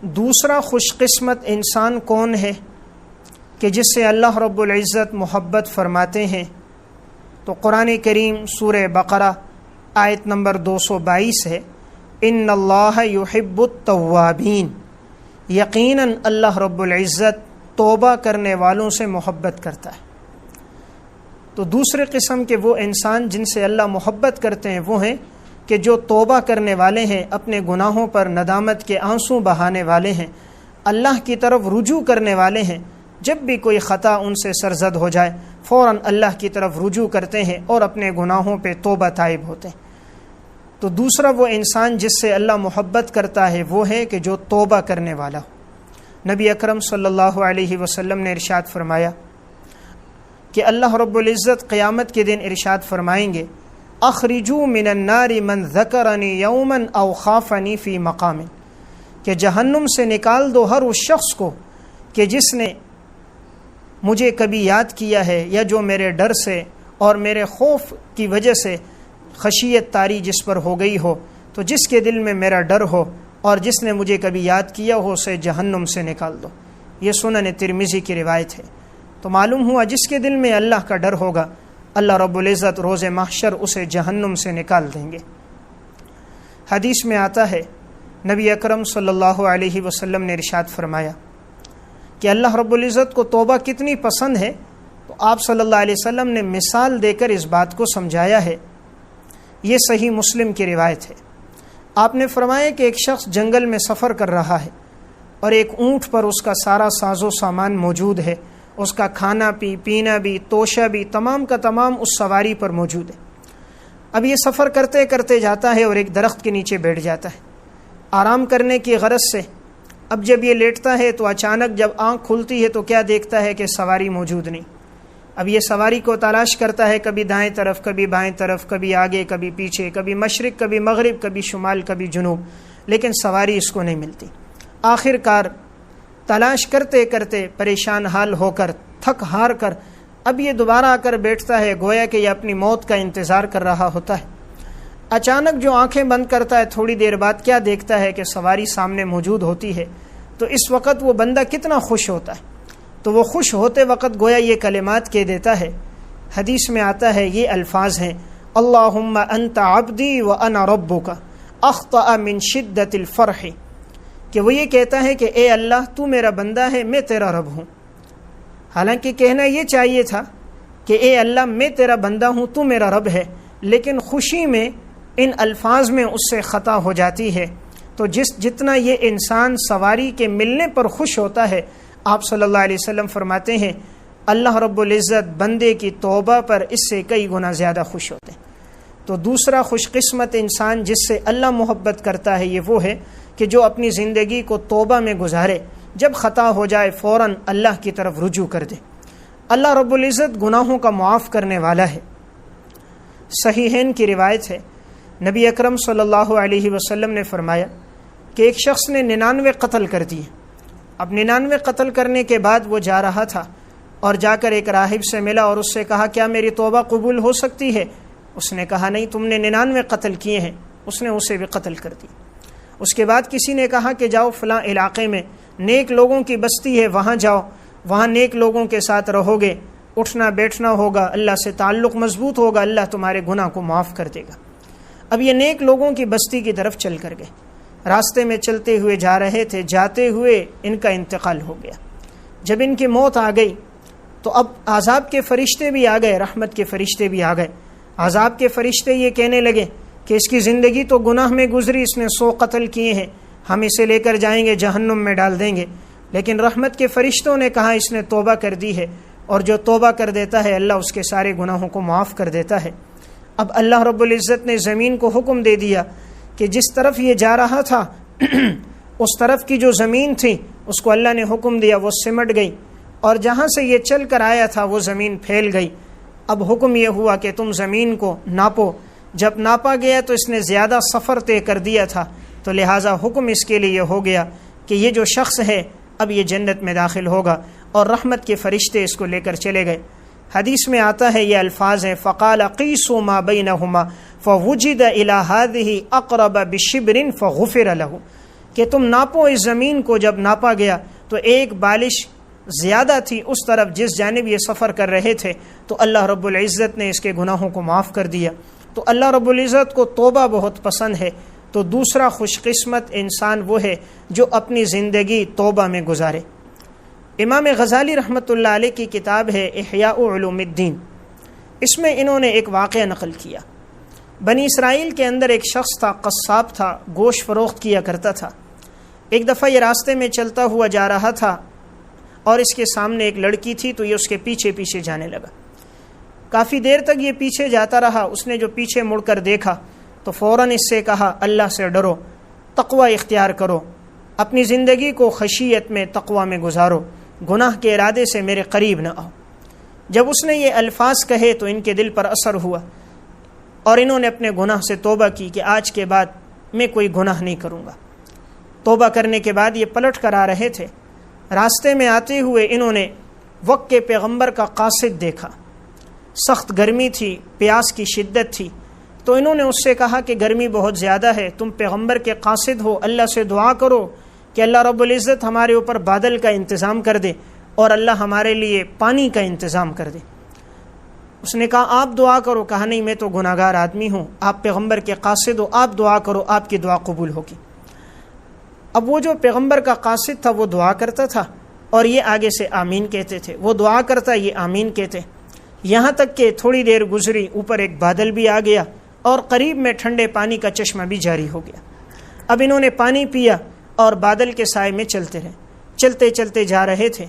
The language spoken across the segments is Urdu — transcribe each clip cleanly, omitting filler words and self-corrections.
دوسرا خوش قسمت انسان کون ہے کہ جس سے اللہ رب العزت محبت فرماتے ہیں؟ تو قرآن کریم سورہ بقرہ آیت نمبر 222 ہے، ان اللہ یحب التوابین، یقیناً اللہ رب العزت توبہ کرنے والوں سے محبت کرتا ہے۔ تو دوسرے قسم کے وہ انسان جن سے اللہ محبت کرتے ہیں وہ ہیں کہ جو توبہ کرنے والے ہیں، اپنے گناہوں پر ندامت کے آنسو بہانے والے ہیں، اللہ کی طرف رجوع کرنے والے ہیں۔ جب بھی کوئی خطا ان سے سرزد ہو جائے فوراً اللہ کی طرف رجوع کرتے ہیں اور اپنے گناہوں پہ توبہ تائب ہوتے ہیں۔ تو دوسرا وہ انسان جس سے اللہ محبت کرتا ہے وہ ہے کہ جو توبہ کرنے والا ہو۔ نبی اکرم صلی اللہ علیہ وسلم نے ارشاد فرمایا کہ اللہ رب العزت قیامت کے دن ارشاد فرمائیں گے، اخرجوا من النار من ذکرنی یوما او خافنی فی مقام، کہ جہنم سے نکال دو ہر اس شخص کو کہ جس نے مجھے کبھی یاد کیا ہے یا جو میرے ڈر سے اور میرے خوف کی وجہ سے خشیت طاری جس پر ہو گئی ہو، تو جس کے دل میں میرا ڈر ہو اور جس نے مجھے کبھی یاد کیا ہو اسے جہنم سے نکال دو۔ یہ سنن ترمذی کی روایت ہے۔ تو معلوم ہوا جس کے دل میں اللہ کا ڈر ہوگا اللہ رب العزت روز محشر اسے جہنم سے نکال دیں گے۔ حدیث میں آتا ہے نبی اکرم صلی اللہ علیہ وسلم نے ارشاد فرمایا کہ اللہ رب العزت کو توبہ کتنی پسند ہے، تو آپ صلی اللہ علیہ وسلم نے مثال دے کر اس بات کو سمجھایا ہے۔ یہ صحیح مسلم کی روایت ہے۔ آپ نے فرمایا کہ ایک شخص جنگل میں سفر کر رہا ہے اور ایک اونٹ پر اس کا سارا ساز و سامان موجود ہے، اس کا کھانا پینا بھی، توشہ بھی، تمام کا تمام اس سواری پر موجود ہے۔ اب یہ سفر کرتے کرتے جاتا ہے اور ایک درخت کے نیچے بیٹھ جاتا ہے آرام کرنے کی غرض سے۔ اب جب یہ لیٹتا ہے تو اچانک جب آنکھ کھلتی ہے تو کیا دیکھتا ہے کہ سواری موجود نہیں۔ اب یہ سواری کو تلاش کرتا ہے، کبھی دائیں طرف، کبھی بائیں طرف، کبھی آگے، کبھی پیچھے، کبھی مشرق، کبھی مغرب، کبھی شمال، کبھی جنوب، لیکن سواری اس کو نہیں ملتی۔ آخر کار تلاش کرتے کرتے پریشان حال ہو کر، تھک ہار کر، اب یہ دوبارہ آ کر بیٹھتا ہے، گویا کہ یہ اپنی موت کا انتظار کر رہا ہوتا ہے۔ اچانک جو آنکھیں بند کرتا ہے تھوڑی دیر بعد کیا دیکھتا ہے کہ سواری سامنے موجود ہوتی ہے۔ تو اس وقت وہ بندہ کتنا خوش ہوتا ہے، تو وہ خوش ہوتے وقت گویا یہ کلمات کہہ دیتا ہے۔ حدیث میں آتا ہے یہ الفاظ ہیں، اللہم انت عبدی وانا ربک اخطأ من شدت الفرح، کہ وہ یہ کہتا ہے کہ اے اللہ تو میرا بندہ ہے، میں تیرا رب ہوں۔ حالانکہ کہنا یہ چاہیے تھا کہ اے اللہ میں تیرا بندہ ہوں، تو میرا رب ہے، لیکن خوشی میں ان الفاظ میں اس سے خطا ہو جاتی ہے۔ تو جتنا یہ انسان سواری کے ملنے پر خوش ہوتا ہے، آپ صلی اللہ علیہ وسلم فرماتے ہیں اللہ رب العزت بندے کی توبہ پر اس سے کئی گنا زیادہ خوش ہوتے ہیں۔ تو دوسرا خوش قسمت انسان جس سے اللہ محبت کرتا ہے یہ وہ ہے کہ جو اپنی زندگی کو توبہ میں گزارے، جب خطا ہو جائے فوراً اللہ کی طرف رجوع کر دے۔ اللہ رب العزت گناہوں کا معاف کرنے والا ہے۔ صحیحین کی روایت ہے، نبی اکرم صلی اللہ علیہ وسلم نے فرمایا کہ ایک شخص نے 99 قتل کر دیے۔ اب 99 قتل کرنے کے بعد وہ جا رہا تھا اور جا کر ایک راہب سے ملا اور اس سے کہا کیا میری توبہ قبول ہو سکتی ہے؟ اس نے کہا نہیں، تم نے 99 قتل کیے ہیں۔ اس نے اسے بھی قتل کر دی۔ اس کے بعد کسی نے کہا کہ جاؤ فلاں علاقے میں نیک لوگوں کی بستی ہے، وہاں جاؤ، وہاں نیک لوگوں کے ساتھ رہو گے، اٹھنا بیٹھنا ہوگا، اللہ سے تعلق مضبوط ہوگا، اللہ تمہارے گناہ کو معاف کر دے گا۔ اب یہ نیک لوگوں کی بستی کی طرف چل کر گئے، راستے میں چلتے ہوئے جا رہے تھے، جاتے ہوئے ان کا انتقال ہو گیا۔ جب ان کی موت آ گئی تو اب عذاب کے فرشتے بھی آ گئے، رحمت کے فرشتے بھی آ گئے۔ عذاب کے فرشتے یہ کہنے لگے کہ اس کی زندگی تو گناہ میں گزری، اس نے 100 قتل کیے ہیں، ہم اسے لے کر جائیں گے جہنم میں ڈال دیں گے۔ لیکن رحمت کے فرشتوں نے کہا اس نے توبہ کر دی ہے، اور جو توبہ کر دیتا ہے اللہ اس کے سارے گناہوں کو معاف کر دیتا ہے۔ اب اللہ رب العزت نے زمین کو حکم دے دیا کہ جس طرف یہ جا رہا تھا اس طرف کی جو زمین تھی اس کو اللہ نے حکم دیا، وہ سمٹ گئی، اور جہاں سے یہ چل کر آیا تھا وہ زمین پھیل گئی۔ اب حکم یہ ہوا کہ تم زمین کو ناپو۔ جب ناپا گیا تو اس نے زیادہ سفر طے کر دیا تھا، تو لہٰذا حکم اس کے لیے ہو گیا کہ یہ جو شخص ہے اب یہ جنت میں داخل ہوگا، اور رحمت کے فرشتے اس کو لے کر چلے گئے۔ حدیث میں آتا ہے یہ الفاظ ہیں، فقال قیسوا ما بینہما فوجد الی ہذہ اقرب بشبر فغفر لہ، کہ تم ناپو اس زمین کو. جب ناپا گیا تو ایک بالش زیادہ تھی اس طرف جس جانب یہ سفر کر رہے تھے, تو اللہ رب العزت نے اس کے گناہوں کو معاف کر دیا. تو اللہ رب العزت کو توبہ بہت پسند ہے. تو دوسرا خوش قسمت انسان وہ ہے جو اپنی زندگی توبہ میں گزارے. امام غزالی رحمۃ اللہ علیہ کی کتاب ہے احیاء علوم الدین, اس میں انہوں نے ایک واقعہ نقل کیا. بنی اسرائیل کے اندر ایک شخص تھا, قصاب تھا, گوشت فروخت کیا کرتا تھا. ایک دفعہ یہ راستے میں چلتا ہوا جا رہا تھا اور اس کے سامنے ایک لڑکی تھی, تو یہ اس کے پیچھے پیچھے جانے لگا. کافی دیر تک یہ پیچھے جاتا رہا. اس نے جو پیچھے مڑ کر دیکھا تو فوراً اس سے کہا, اللہ سے ڈرو, تقوی اختیار کرو, اپنی زندگی کو خشیت میں تقوی میں گزارو, گناہ کے ارادے سے میرے قریب نہ آؤ. جب اس نے یہ الفاظ کہے تو ان کے دل پر اثر ہوا اور انہوں نے اپنے گناہ سے توبہ کی کہ آج کے بعد میں کوئی گناہ نہیں کروں گا. توبہ کرنے کے بعد یہ پلٹ کر آ رہے تھے. راستے میں آتے ہوئے انہوں نے وقت کے پیغمبر کا قاصد دیکھا. سخت گرمی تھی, پیاس کی شدت تھی. تو انہوں نے اس سے کہا کہ گرمی بہت زیادہ ہے, تم پیغمبر کے قاصد ہو, اللہ سے دعا کرو کہ اللہ رب العزت ہمارے اوپر بادل کا انتظام کر دے اور اللہ ہمارے لیے پانی کا انتظام کر دے. اس نے کہا آپ دعا کرو. کہا نہیں, میں تو گناہ گار آدمی ہوں, آپ پیغمبر کے قاصد ہو, آپ دعا کرو, آپ کی دعا قبول ہوگی. اب وہ جو پیغمبر کا قاصد تھا وہ دعا کرتا تھا اور یہ آگے سے آمین کہتے تھے. وہ دعا کرتا, یہ آمین کہتے, یہاں تک کہ تھوڑی دیر گزری, اوپر ایک بادل بھی آ گیا اور قریب میں ٹھنڈے پانی کا چشمہ بھی جاری ہو گیا. اب انہوں نے پانی پیا اور بادل کے سائے میں چلتے رہے. چلتے چلتے جا رہے تھے,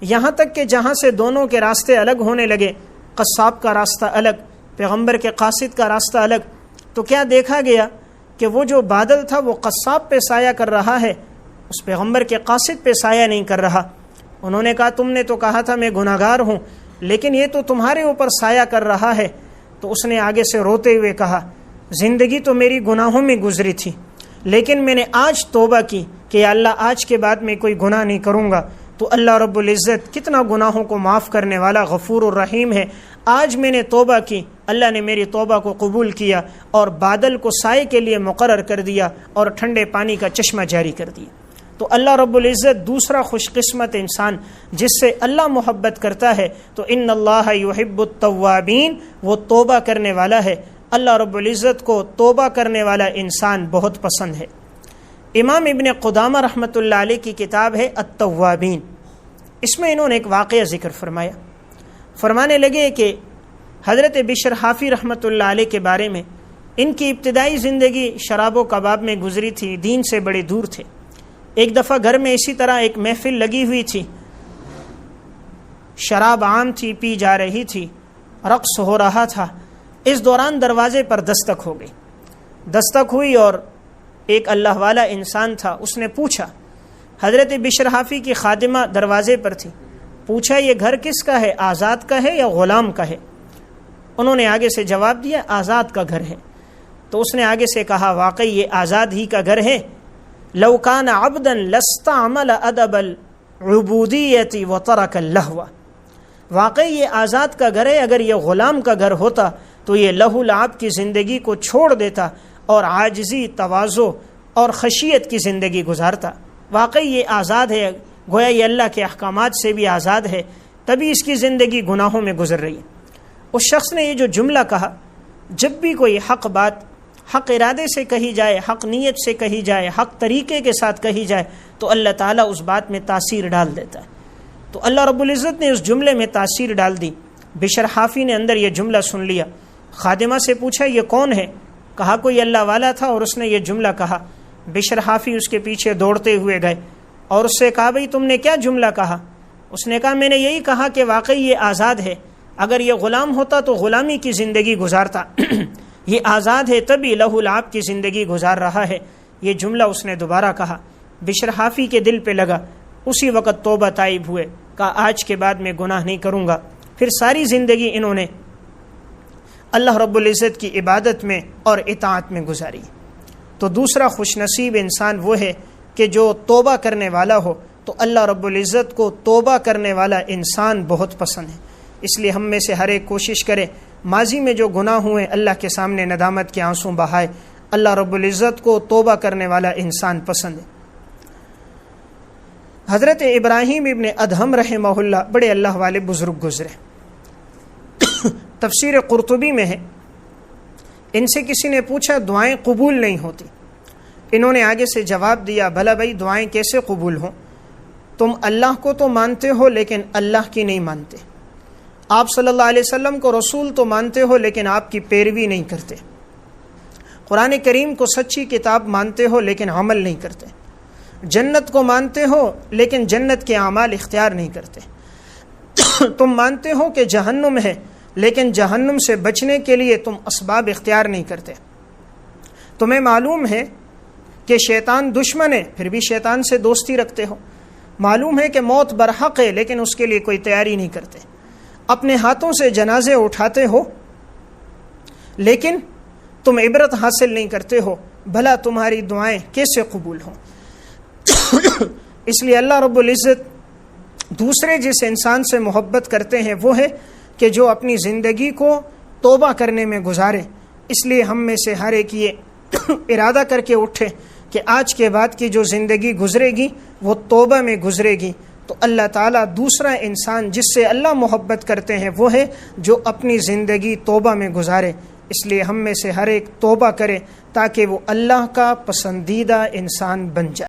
یہاں تک کہ جہاں سے دونوں کے راستے الگ ہونے لگے, قصاب کا راستہ الگ, پیغمبر کے قاصد کا راستہ الگ, تو کیا دیکھا گیا کہ وہ جو بادل تھا وہ قصاب پہ سایہ کر رہا ہے, اس پیغمبر کے قاصد پہ سایہ نہیں کر رہا. انہوں نے کہا تم نے تو کہا تھا میں گناہ گار ہوں, لیکن یہ تو تمہارے اوپر سایہ کر رہا ہے. تو اس نے آگے سے روتے ہوئے کہا, زندگی تو میری گناہوں میں گزری تھی, لیکن میں نے آج توبہ کی کہ یا اللہ آج کے بعد میں کوئی گناہ نہیں کروں گا. تو اللہ رب العزت کتنا گناہوں کو معاف کرنے والا غفور الرحیم ہے. آج میں نے توبہ کی, اللہ نے میری توبہ کو قبول کیا اور بادل کو سائے کے لیے مقرر کر دیا اور ٹھنڈے پانی کا چشمہ جاری کر دیا. تو اللہ رب العزت دوسرا خوش قسمت انسان جس سے اللہ محبت کرتا ہے, تو ان اللہ یحب التوابین, وہ توبہ کرنے والا ہے. اللہ رب العزت کو توبہ کرنے والا انسان بہت پسند ہے. امام ابن قدامہ رحمۃ اللہ علیہ کی کتاب ہے التوابین, اس میں انہوں نے ایک واقعہ ذکر فرمایا. فرمانے لگے کہ حضرت بشر حافی رحمۃ اللہ علیہ کے بارے میں, ان کی ابتدائی زندگی شراب و کباب میں گزری تھی, دین سے بڑے دور تھے. ایک دفعہ گھر میں اسی طرح ایک محفل لگی ہوئی تھی, شراب عام تھی, پی جا رہی تھی, رقص ہو رہا تھا. اس دوران دروازے پر دستک ہو گئی. دستک ہوئی اور ایک اللہ والا انسان تھا, اس نے پوچھا. حضرت بشر حافی کی خادمہ دروازے پر تھی. پوچھا یہ گھر کس کا ہے, آزاد کا ہے یا غلام کا ہے؟ انہوں نے آگے سے جواب دیا آزاد کا گھر ہے. تو اس نے آگے سے کہا واقعی یہ آزاد ہی کا گھر ہے. لو کان عبدا لاستعمل ادب العبودیت وترک اللہو. واقعی یہ آزاد کا گھر ہے, اگر یہ غلام کا گھر ہوتا تو یہ لہو لعب کی زندگی کو چھوڑ دیتا اور عاجزی, تواضع اور خشیت کی زندگی گزارتا. واقعی یہ آزاد ہے, گویا یہ اللہ کے احکامات سے بھی آزاد ہے, تبھی اس کی زندگی گناہوں میں گزر رہی ہے. اس شخص نے یہ جو جملہ کہا, جب بھی کوئی حق بات حق ارادے سے کہی جائے, حق نیت سے کہی جائے, حق طریقے کے ساتھ کہی جائے, تو اللہ تعالیٰ اس بات میں تاثیر ڈال دیتا ہے. تو اللہ رب العزت نے اس جملے میں تاثیر ڈال دی. بشر حافی نے اندر یہ جملہ سن لیا. خادمہ سے پوچھا یہ کون ہے؟ کہا کوئی اللہ والا تھا اور اس نے یہ جملہ کہا. بشر حافی اس کے پیچھے دوڑتے ہوئے گئے اور اس سے کہا بھئی تم نے کیا جملہ کہا؟ اس نے کہا میں نے یہی کہا کہ واقعی یہ آزاد ہے, اگر یہ غلام ہوتا تو غلامی کی زندگی گزارتا, یہ آزاد ہے تبھی لہو لعب کی زندگی گزار رہا ہے. یہ جملہ اس نے دوبارہ کہا. بشر حافی کے دل پہ لگا, اسی وقت توبہ طائب ہوئے, کہا آج کے بعد میں گناہ نہیں کروں گا. پھر ساری زندگی انہوں نے اللہ رب العزت کی عبادت میں اور اطاعت میں گزاری. تو دوسرا خوش نصیب انسان وہ ہے کہ جو توبہ کرنے والا ہو. تو اللہ رب العزت کو توبہ کرنے والا انسان بہت پسند ہے. اس لیے ہم میں سے ہر ایک کوشش کرے ماضی میں جو گناہ ہوئے اللہ کے سامنے ندامت کے آنسو بہائے. اللہ رب العزت کو توبہ کرنے والا انسان پسند ہے. حضرت ابراہیم ابن ادہم رحمہ اللہ بڑے اللہ والے بزرگ گزرے، تفسیر قرطبی میں ہے، ان سے کسی نے پوچھا دعائیں قبول نہیں ہوتی، انہوں نے آگے سے جواب دیا بھلا بھائی دعائیں کیسے قبول ہوں؟ تم اللہ کو تو مانتے ہو لیکن اللہ کی نہیں مانتے، آپ صلی اللہ علیہ وسلم کو رسول تو مانتے ہو لیکن آپ کی پیروی نہیں کرتے، قرآن کریم کو سچی کتاب مانتے ہو لیکن عمل نہیں کرتے، جنت کو مانتے ہو لیکن جنت کے اعمال اختیار نہیں کرتے، تم مانتے ہو کہ جہنم ہے لیکن جہنم سے بچنے کے لیے تم اسباب اختیار نہیں کرتے، تمہیں معلوم ہے کہ شیطان دشمن ہے پھر بھی شیطان سے دوستی رکھتے ہو، معلوم ہے کہ موت برحق ہے لیکن اس کے لیے کوئی تیاری نہیں کرتے، اپنے ہاتھوں سے جنازے اٹھاتے ہو لیکن تم عبرت حاصل نہیں کرتے ہو، بھلا تمہاری دعائیں کیسے قبول ہوں؟ اس لیے اللہ رب العزت دوسرے جس انسان سے محبت کرتے ہیں وہ ہے کہ جو اپنی زندگی کو توبہ کرنے میں گزارے، اس لیے ہم میں سے ہر ایک یہ ارادہ کر کے اٹھے کہ آج کے بعد کی جو زندگی گزرے گی وہ توبہ میں گزرے گی، تو اللہ تعالیٰ دوسرا انسان جس سے اللہ محبت کرتے ہیں وہ ہے جو اپنی زندگی توبہ میں گزارے، اس لیے ہم میں سے ہر ایک توبہ کرے تاکہ وہ اللہ کا پسندیدہ انسان بن جائے۔